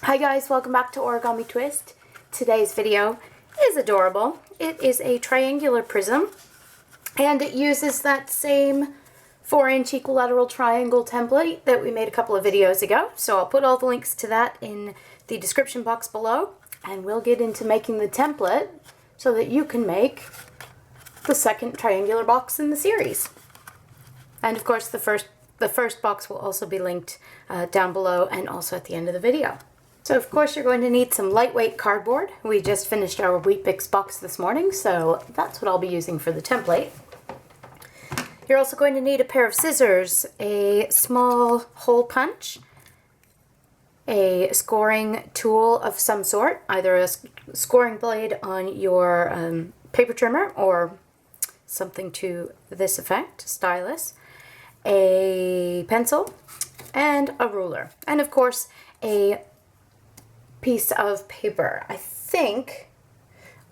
Hi guys, welcome back to Origami Twist. Today's video is adorable. It is a triangular prism and it uses that same 4-inch equilateral triangle template that we made a couple of videos ago. So I'll put all the links to that in the description box below and we'll get into making the template so that you can make the second triangular box in the series. And of course the first box will also be linked down below and also at the end of the video. So of course you're going to need some lightweight cardboard. We just finished our Wheat Bix box this morning, so that's what I'll be using for the template. You're also going to need a pair of scissors, a small hole punch, a scoring tool of some sort, either a scoring blade on your paper trimmer or something to this effect, stylus, a pencil, and a ruler. And of course a piece of paper. I think,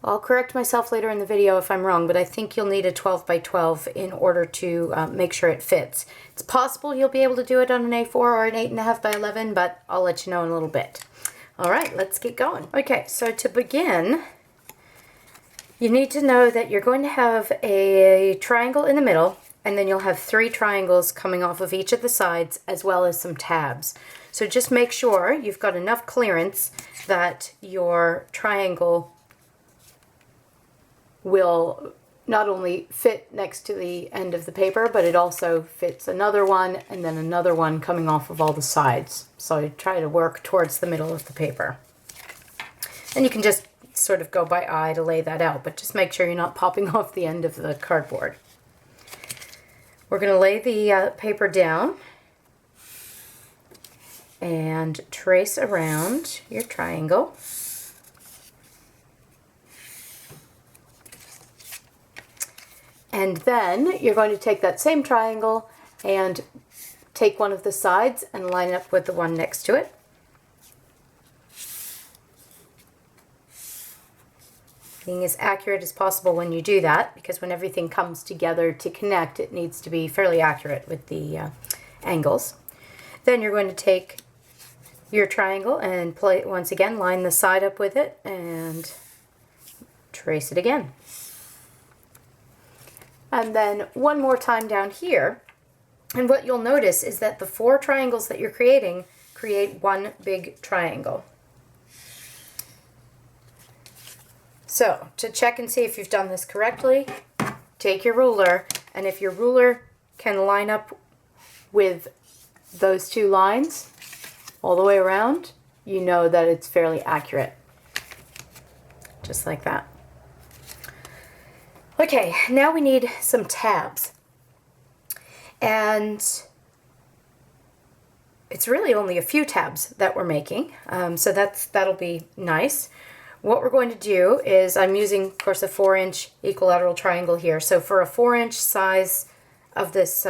I'll correct myself later in the video if I'm wrong, but I think you'll need a 12 by 12 in order to make sure it fits. It's possible you'll be able to do it on an A4 or an 8.5 by 11, but I'll let you know in a little bit. All right, let's get going. Okay, so to begin, you need to know that you're going to have a triangle in the middle, and then you'll have 3 triangles coming off of each of the sides, as well as some tabs. So just make sure you've got enough clearance that your triangle will not only fit next to the end of the paper, but it also fits another one and then another one coming off of all the sides. So try to work towards the middle of the paper. And you can just sort of go by eye to lay that out, but just make sure you're not popping off the end of the cardboard. We're going to lay the paper down and trace around your triangle. And then you're going to take that same triangle and take one of the sides and line up with the one next to it. Being as accurate as possible when you do that, because when everything comes together to connect, it needs to be fairly accurate with the angles. Then you're going to take your triangle and once again line the side up with it and trace it again. And then one more time down here, and what you'll notice is that the 4 triangles that you're creating create one big triangle. So to check and see if you've done this correctly, take your ruler, and if your ruler can line up with those 2 lines all the way around, you know that it's fairly accurate. Just like that. Okay, now we need some tabs. And it's really only a few tabs that we're making, so that'll be nice. What we're going to do is, I'm using, of course, a 4-inch equilateral triangle here. So for a 4-inch size of this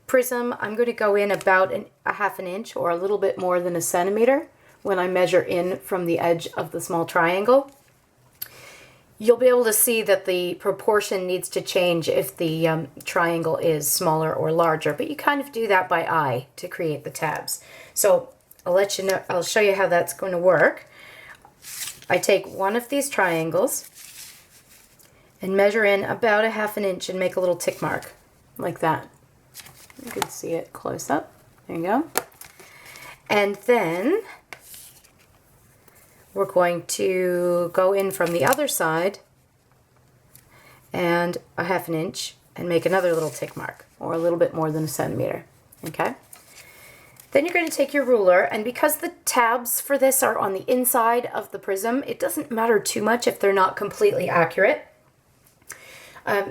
prism, I'm going to go in about a half an inch or a little bit more than a centimeter when I measure in from the edge of the small triangle. You'll be able to see that the proportion needs to change if the triangle is smaller or larger, but you kind of do that by eye to create the tabs. So I'll show you how that's going to work. I take one of these triangles and measure in about a half an inch and make a little tick mark like that. You can see it close up. There you go. And then we're going to go in from the other side and a half an inch and make another little tick mark, or a little bit more than a centimeter. Okay? Then you're going to take your ruler, and because the tabs for this are on the inside of the prism, it doesn't matter too much if they're not completely accurate.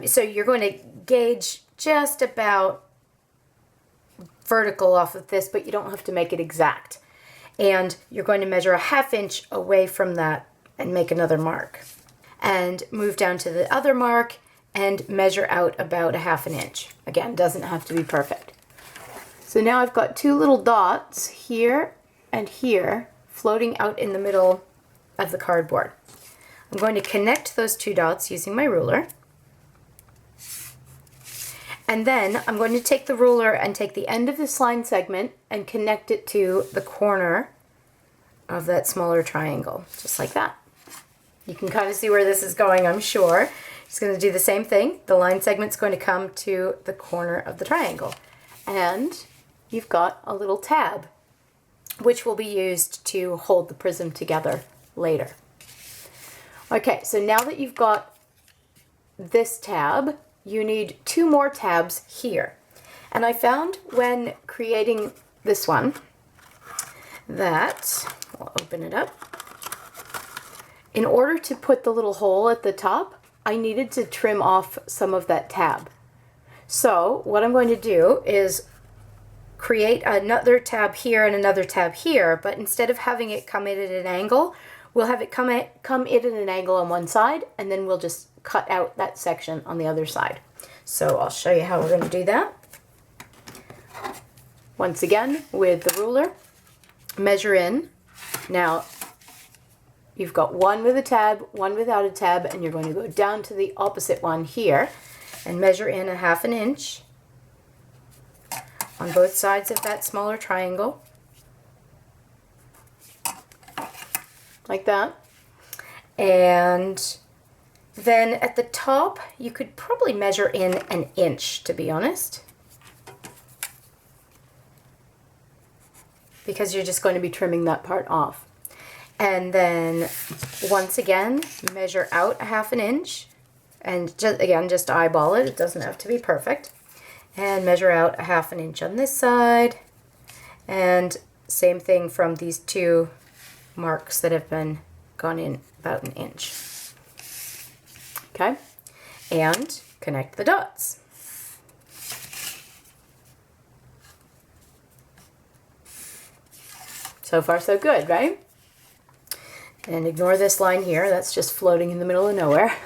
So you're going to gauge just about vertical off of this, but you don't have to make it exact. And you're going to measure a half inch away from that and make another mark. And move down to the other mark and measure out about a half an inch. Again, doesn't have to be perfect. So now I've got 2 little dots here and here floating out in the middle of the cardboard. I'm going to connect those 2 dots using my ruler. And then I'm going to take the ruler and take the end of this line segment and connect it to the corner of that smaller triangle, just like that. You can kind of see where this is going, I'm sure. It's going to do the same thing. The line segment's going to come to the corner of the triangle. And you've got a little tab, which will be used to hold the prism together later. Okay, so now that you've got this tab, you need 2 more tabs here. And I found when creating this one that, I'll open it up, in order to put the little hole at the top, I needed to trim off some of that tab. So what I'm going to do is create another tab here and another tab here, but instead of having it come in at an angle, we'll have it come in at an angle on one side, and then we'll just cut out that section on the other side. So I'll show you how we're going to do that. Once again, with the ruler, measure in. Now, you've got one with a tab, one without a tab, and you're going to go down to the opposite one here and measure in 1/2 inch on both sides of that smaller triangle, like that. And then at the top, you could probably measure in 1 inch, to be honest, because you're just going to be trimming that part off. And then once again, measure out 1/2 inch, and just eyeball it. It doesn't have to be perfect. And measure out 1/2 inch on this side, and same thing from these 2 marks that have been gone in about 1 inch. Okay, and connect the dots. So far so good, right? And ignore this line here, that's just floating in the middle of nowhere.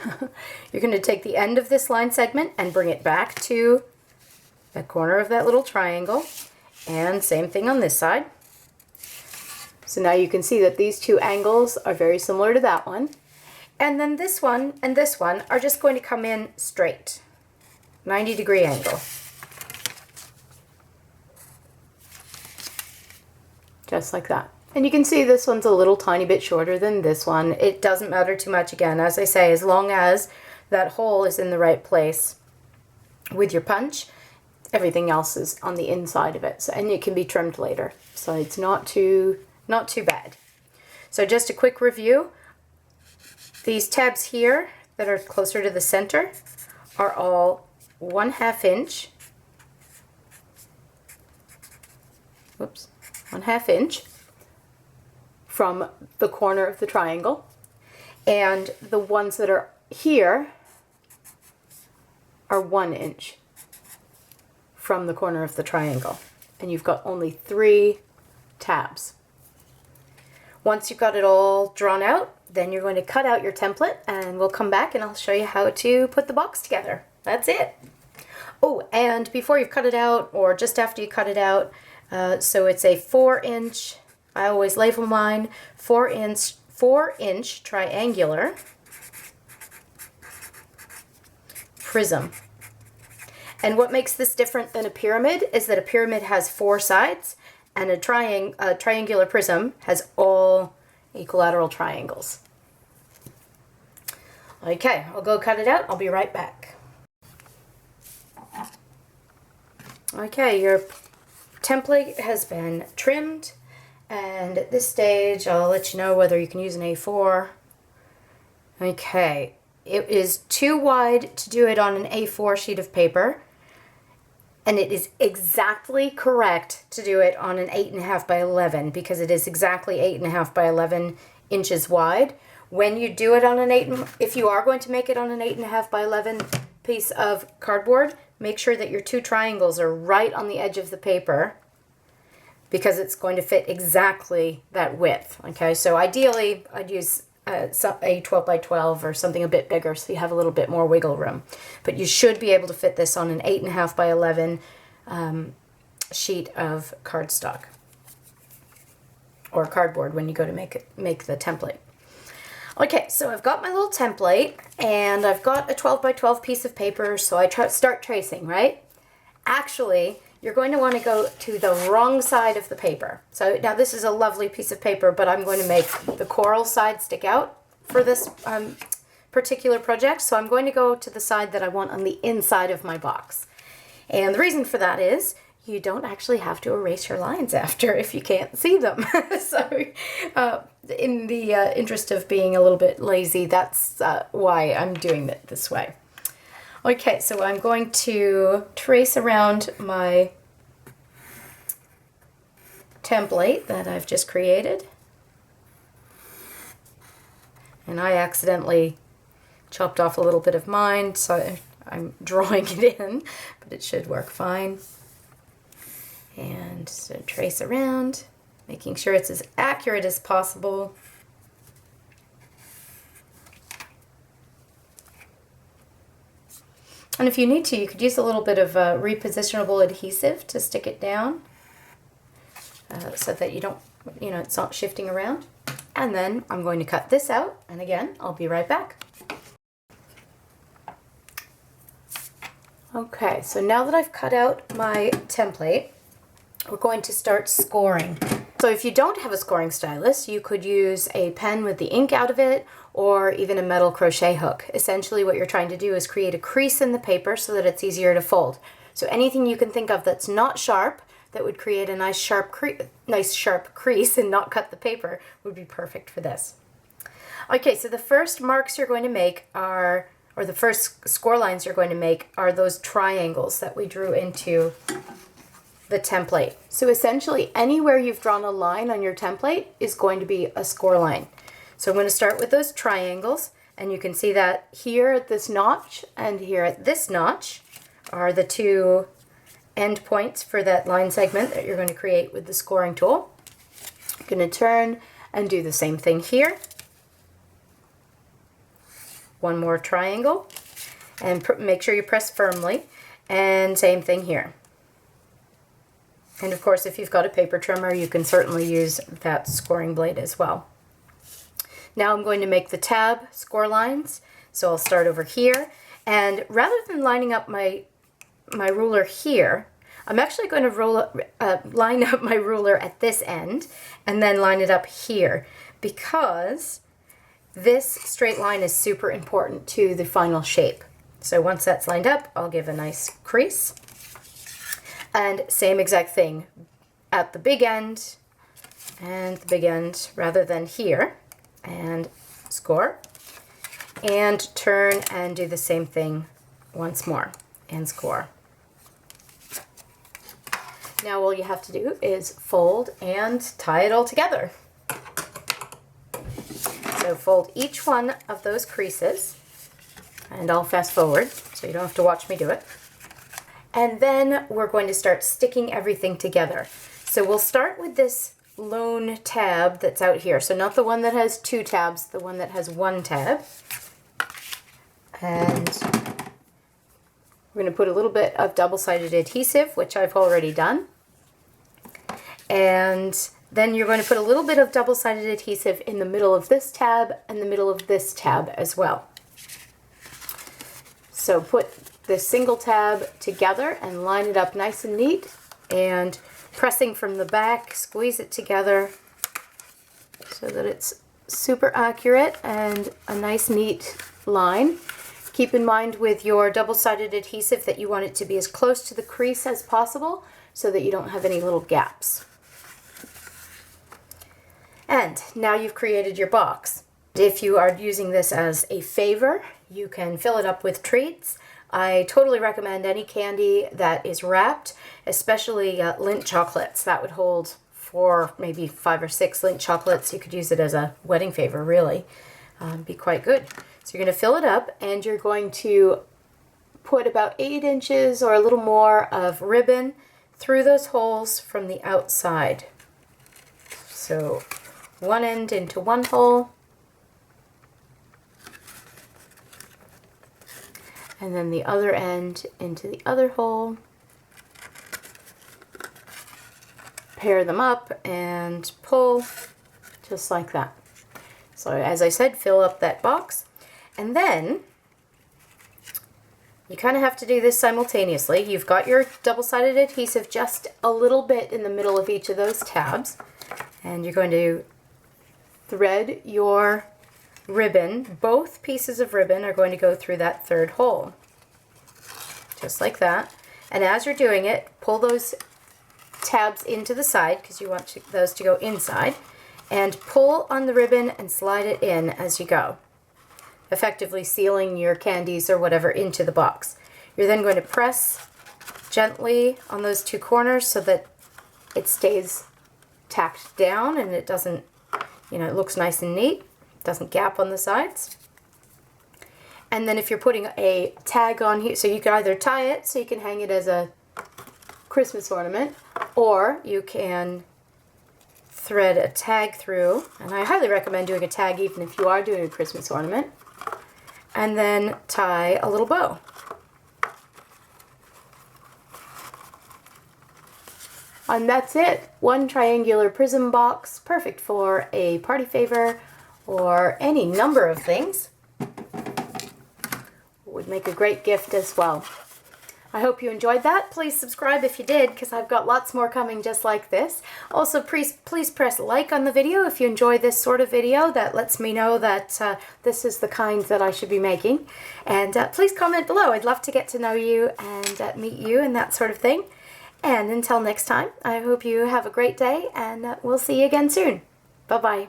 You're going to take the end of this line segment and bring it back to the corner of that little triangle, and same thing on this side. So now you can see that these 2 angles are very similar to that one. And then this one and this one are just going to come in straight, 90-degree angle. Just like that. And you can see this one's a little tiny bit shorter than this one. It doesn't matter too much, again, as I say, as long as that hole is in the right place with your punch, everything else is on the inside of it. So, and it can be trimmed later. So it's not too bad. So just a quick review. These tabs here that are closer to the center are all 1/2 inch. Whoops. 1/2 inch from the corner of the triangle, and the ones that are here are 1 inch from the corner of the triangle, and you've got only 3 tabs. Once you've got it all drawn out, then you're going to cut out your template, and we'll come back and I'll show you how to put the box together. That's it. Oh, and before you've cut it out, or just after you cut it out, so it's a 4-inch, I always label mine, 4-inch triangular prism. And what makes this different than a pyramid is that a pyramid has 4 sides, and a triangular prism has all equilateral triangles. Okay, I'll go cut it out. I'll be right back. Okay, your template has been trimmed, and at this stage I'll let you know whether you can use an A4. Okay, it is too wide to do it on an A4 sheet of paper, and it is exactly correct to do it on an 8.5 by 11 because it is exactly 8.5 by 11 inches wide. When you do it on an if you are going to make it on an 8.5 by 11 piece of cardboard, make sure that your 2 triangles are right on the edge of the paper because it's going to fit exactly that width. Okay, so ideally I'd use a 12 by 12 or something a bit bigger so you have a little bit more wiggle room. But you should be able to fit this on an 8.5 by 11 sheet of cardstock or cardboard when you go to make the template. Okay, so I've got my little template, and I've got a 12 by 12 piece of paper, so I start tracing, right? Actually, you're going to want to go to the wrong side of the paper. So now this is a lovely piece of paper, but I'm going to make the coral side stick out for this particular project. So I'm going to go to the side that I want on the inside of my box. And the reason for that is you don't actually have to erase your lines after if you can't see them. So in the interest of being a little bit lazy, that's why I'm doing it this way. Okay, so I'm going to trace around my template that I've just created. And I accidentally chopped off a little bit of mine, so I'm drawing it in, but it should work fine. And so trace around, making sure it's as accurate as possible. And if you need to, you could use a little bit of repositionable adhesive to stick it down so that you don't, it's not shifting around. And then I'm going to cut this out, and again, I'll be right back. Okay, so now that I've cut out my template, we're going to start scoring. So if you don't have a scoring stylus, you could use a pen with the ink out of it, or even a metal crochet hook. Essentially what you're trying to do is create a crease in the paper so that it's easier to fold. So anything you can think of that's not sharp, that would create a nice sharp crease and not cut the paper, would be perfect for this. Okay, so the first marks you're going to make are, or the first score lines you're going to make are those triangles that we drew into the template. So essentially anywhere you've drawn a line on your template is going to be a score line. So I'm going to start with those triangles, and you can see that here at this notch and here at this notch are the two end points for that line segment that you're going to create with the scoring tool. I'm going to turn and do the same thing here. One more triangle, and make sure you press firmly, and same thing here. And of course, if you've got a paper trimmer, you can certainly use that scoring blade as well. Now I'm going to make the tab score lines. So I'll start over here, and rather than lining up my ruler here, I'm actually going to line up my ruler at this end and then line it up here, because this straight line is super important to the final shape. So once that's lined up, I'll give a nice crease. And same exact thing at the big end and the big end rather than here, and score, and turn and do the same thing once more and score. Now all you have to do is fold and tie it all together. So fold each one of those creases, and I'll fast forward so you don't have to watch me do it. And then we're going to start sticking everything together. So we'll start with this lone tab that's out here. So not the one that has two tabs, the one that has one tab. And we're going to put a little bit of double-sided adhesive, which I've already done. And then you're going to put a little bit of double-sided adhesive in the middle of this tab and the middle of this tab as well. So put the single tab together and line it up nice and neat, and pressing from the back, squeeze it together so that it's super accurate and a nice neat line. Keep in mind with your double-sided adhesive that you want it to be as close to the crease as possible so that you don't have any little gaps. And now you've created your box. If you are using this as a favor, you can fill it up with treats. I totally recommend any candy that is wrapped, especially Lindt chocolates. That would hold 4, maybe 5 or 6 Lindt chocolates. You could use it as a wedding favor, really. Be quite good. So you're going to fill it up, and you're going to put about 8 inches or a little more of ribbon through those holes from the outside. So one end into one hole, and then the other end into the other hole. Pair them up and pull just like that. So as I said, fill up that box, and then You kind of have to do this simultaneously. You've got your double-sided adhesive just a little bit in the middle of each of those tabs. And you're going to thread your ribbon. Both pieces of ribbon are going to go through that third hole. Just like that. And as you're doing it, pull those tabs into the side because you want those to go inside. And pull on the ribbon and slide it in as you go, effectively sealing your candies or whatever into the box. You're then going to press gently on those two corners so that it stays tacked down and it doesn't, you know, it looks nice and neat, doesn't gap on the sides. And then if you're putting a tag on here, so you can either tie it so you can hang it as a Christmas ornament, or you can thread a tag through, and I highly recommend doing a tag even if you are doing a Christmas ornament, and then tie a little bow. And that's it. One triangular prism box, perfect for a party favor or any number of things. Would make a great gift as well. I hope you enjoyed that. Please subscribe if you did, because I've got lots more coming just like this. Also, please press like on the video if you enjoy this sort of video. That lets me know that this is the kind that I should be making. And please comment below. I'd love to get to know you and meet you and that sort of thing. And until next time, I hope you have a great day, and we'll see you again soon. Bye-bye.